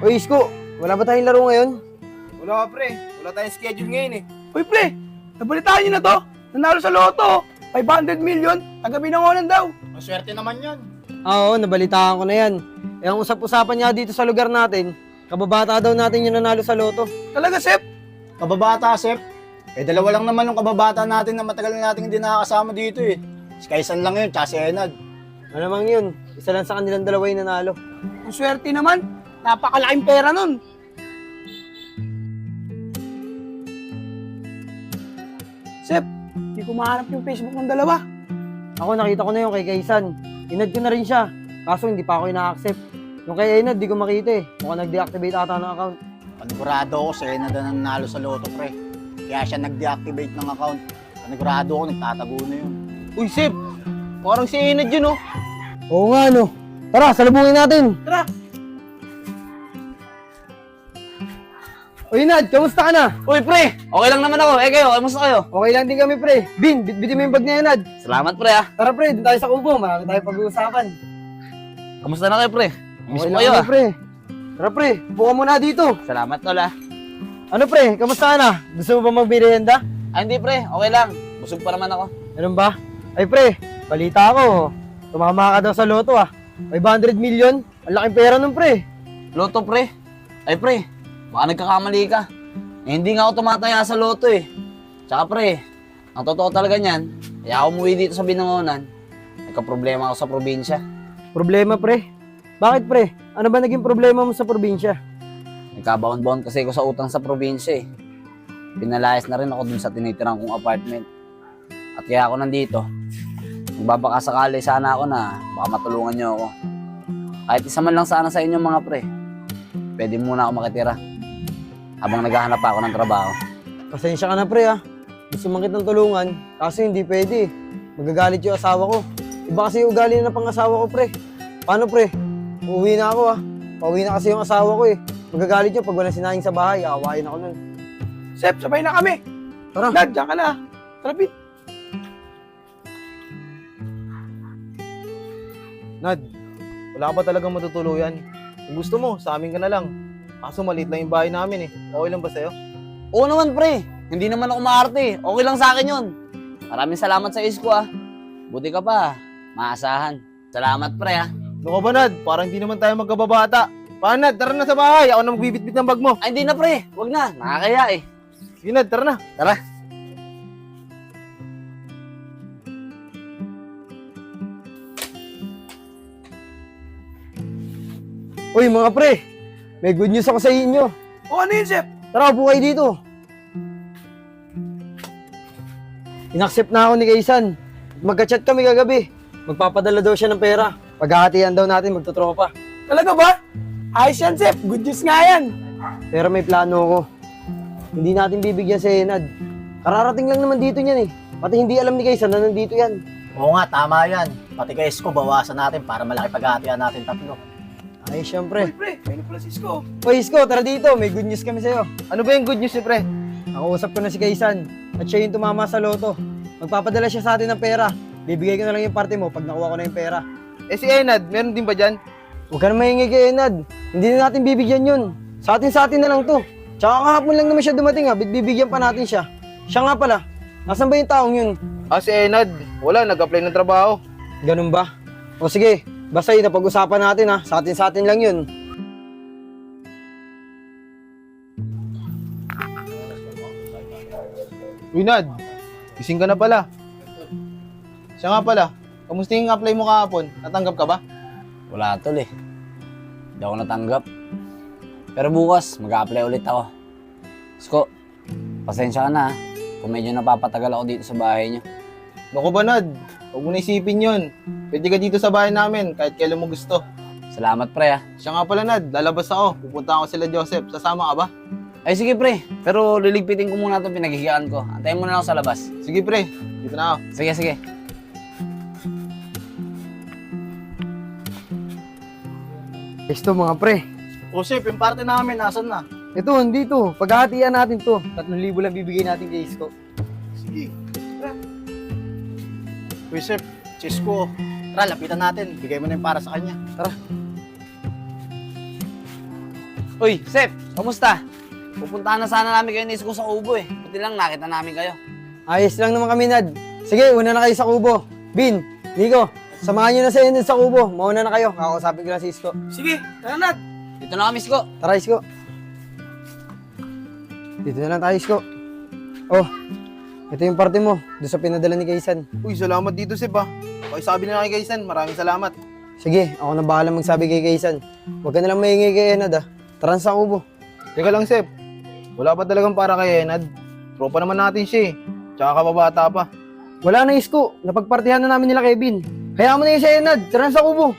Uy, Isko, wala ba tayong laro ngayon? Wala pre. Wala tayong schedule ngayon eh. Uy, pre, nabalitaan niyo na to? Nanalo sa loto. 500 million, taga-Binangonan daw. Maswerte naman yan. Oo, nabalitaan ko na yan. Eh, ang usap-usapan niya dito sa lugar natin, kababata daw natin yung nanalo sa loto. Talaga, Sep? Kababata, Sep. Eh, dalawa lang naman yung kababata natin na matagal na natin hindi nakakasama dito eh. Si Kaisan lang yun, tsaka si Enad. Malamang yun, isa lang sa kanilang dalawa yung nanalo. Ang swerte naman. Napakalaking pera nun. Sep, hindi ko mahanap yung Facebook ng dalawa. Ako nakita ko na yung kay Kaysan. Inad ko na rin siya. Kaso hindi pa ako ina-accept. Yung kay Enad, di ko makita eh. Mukhang nag-deactivate ata ng account. Panigurado ako si Enad na nanalo sa loto, pre. Kaya siya nag-deactivate ng account. Panigurado ako, nagtatago na yun. Uy, Sip! Parang si Enad yun, oh. Oo nga, no. Tara, salubungin natin. Tara. Uy, Nad, kamusta ka na? Uy, pre! Okay lang naman ako. Eh, kayo, kamusta kayo? Okay lang din kami, pre. Bin, bitbitin mo yung bag niya, Nad. Salamat, pre, ah. Tara, pre, dun tayo sa kubo. Marami tayo pag-uusapan. Kamusta na kayo, pre? Miss Okay mo lang kayo, kami, ah. pre. Tara, pre, buka muna dito. Salamat, tol, ah. Ano, pre, kamusta ka na? Gusto mo ba magbirienda? Ay, hindi, pre. Okay lang. Busog pa naman ako. Ganun ba? Ay, pre, balita ko. Tumama ka daw sa loto, ah. 500 million? Ang laking pera nun, pre. Loto, pre. Ay, pre. Baka nagkakamali ka. Eh, hindi nga ako tumataya sa loto, eh. Tsaka, pre, ang totoo talaga niyan, kaya ako umuwi dito sa Binangonan, nagka-problema ako sa probinsya. Problema, pre? Bakit, pre? Ano ba naging problema mo sa probinsya? Nagkabaon-baon kasi ako sa utang sa probinsya, eh. Pinalayas na rin ako dun sa tinitirang kong apartment. At kaya ako nandito. Magbabakasakali sana ako na baka matulungan niyo ako. Kahit isa man lang sana sa inyo mga pre, pwede muna ako makitira habang naghahanap pa ako ng trabaho. Pasensya ka na, pre, ah. Gusto man kitang tulungan, kaso hindi pwede. Magagalit yung asawa ko. Iba kasi yung ugali na pang-asawa ko, pre. Paano, pre? Uuwi na ako, ah. Pauwi na kasi yung asawa ko, eh. Magagalit yun pag walang sinayang sa bahay. Aawain ako nun. Sep, sabay na kami. Tara. Dad, diyan ka na. Tara, Pete. Nad, wala ka ba talagang matutuluyan? Kung gusto mo, sa amin ka na lang. Kaso maliit lang yung bahay namin eh. Okay lang ba sa'yo? Oo naman pre, hindi naman ako maarte. Okay lang sa akin yun. Maraming salamat sa Isko ah. Buti ka pa, maasahan. Salamat pre ah. Ano ka ba, Nad? Parang hindi naman tayo magkababata. Paano, Nad? Tara na sa bahay. Ako na magbibitbit ng bag mo. Ay hindi na pre, wag na, nakakaya eh. Sige, Nad, tara na. Tara. Uy, mga pre. May good news ako sa inyo. O ano yun, Sep? Tara, upo kayo dito. Inaccept na ako ni Kaysan. Magka-chat kami kagabi. Magpapadala daw siya ng pera. Paghahatian daw natin, magtutropa. Talaga ba? Ayos yan, Sep. Good news nga yan. Pero may plano ko. Hindi natin bibigyan si Enad. Kararating lang naman dito niyan eh. Pati hindi alam ni Kaysan na nandito yan. Oo nga, tama yan. Pati kay Isko, bawasan natin para malaki paghahatian natin tatlo. Ay, Uy, syempre. pre, ayun pala si Isko. Uy, Isko, tara dito. May good news kami sa'yo. Ano ba yung good news ni pre? Nakausap ko na si Kaysan. At siya yung tumama sa loto. Magpapadala siya sa atin ng pera. Bibigay ko na lang yung parte mo pag nakuha ko na yung pera. Eh si Enad, meron din ba dyan? Huwag ka na mahingi kay Enad. Hindi na natin bibigyan yun. Sa atin na lang to. Tsaka kahapon lang naman siya dumating ha. Bibigyan pa natin siya. Siya nga pala. Nasaan ba yung taong yun? Ah, si Enad. Wala, nag-apply ng trabaho. Ganun ba? O sige. Basta yun, napag-usapan natin ha. Sa atin lang yun. Uy, Nad. Gising ka na pala. Siya nga pala. Kamusta yung apply mo kahapon? Natanggap ka ba? Wala tol eh. Hindi ako natanggap. Pero bukas, mag-a-apply ulit ako. Isko, pasensya ka na ah, kung medyo napapatagal ako dito sa bahay niyo. Naku ba, Nad? Huwag mo na isipin yun. Pwede ka dito sa bahay namin kahit kailan mo gusto. Salamat pre ah. Siya nga pala, Nad. Lalabas ako. Pupunta ako sila Joseph. Sasama ka ba? Ay sige pre, pero liligpitin ko muna itong pinaghihigaan ko. Antayin mo na ako sa labas. Sige, pre. Dito na ako. Sige, sige. Ito mga pre. Joseph, yung parte namin, nasan na? Ito, andito. Paghahatian natin to. 3,000 lang bibigay natin kay Isko. Sige. Joseph, Cisco. Tara, lapitan natin. Bigay mo na yung para sa kanya. Tara. Uy, Sep, kamusta? Pupuntahan na sana namin kayo ni Isko sa Kubo eh. Buti lang nakita namin kayo. Ayos lang naman kami, Nad. Sige, una na kayo sa kubo. Bin, Nico, samahan nyo na si Enad sa kubo. Mauna na kayo. Kakausapin ko lang si Isko. Sige, tara Nat. Dito na kami, Isko. Tara, Isko. Dito na lang tayo, Isko. Oh, ito yung parte mo. Doon sa pinadala ni Kaysan. Uy, salamat dito, Seb ah. Pakisabi na kay Kaysan, maraming salamat. Sige, ako na bahala magsabi kay Kaysan. Huwag ka na lang maingay kay Enad, ah. Tara na sa kubo. Teka lang, Seb. Wala pa talagang para kay Enad. Tropa naman natin siya eh. Tsaka kababata pa. Wala na, Isko. Napagpartihan na namin nila Kevin. Hayaan mo na yun si Enad. Tara na sa kubo.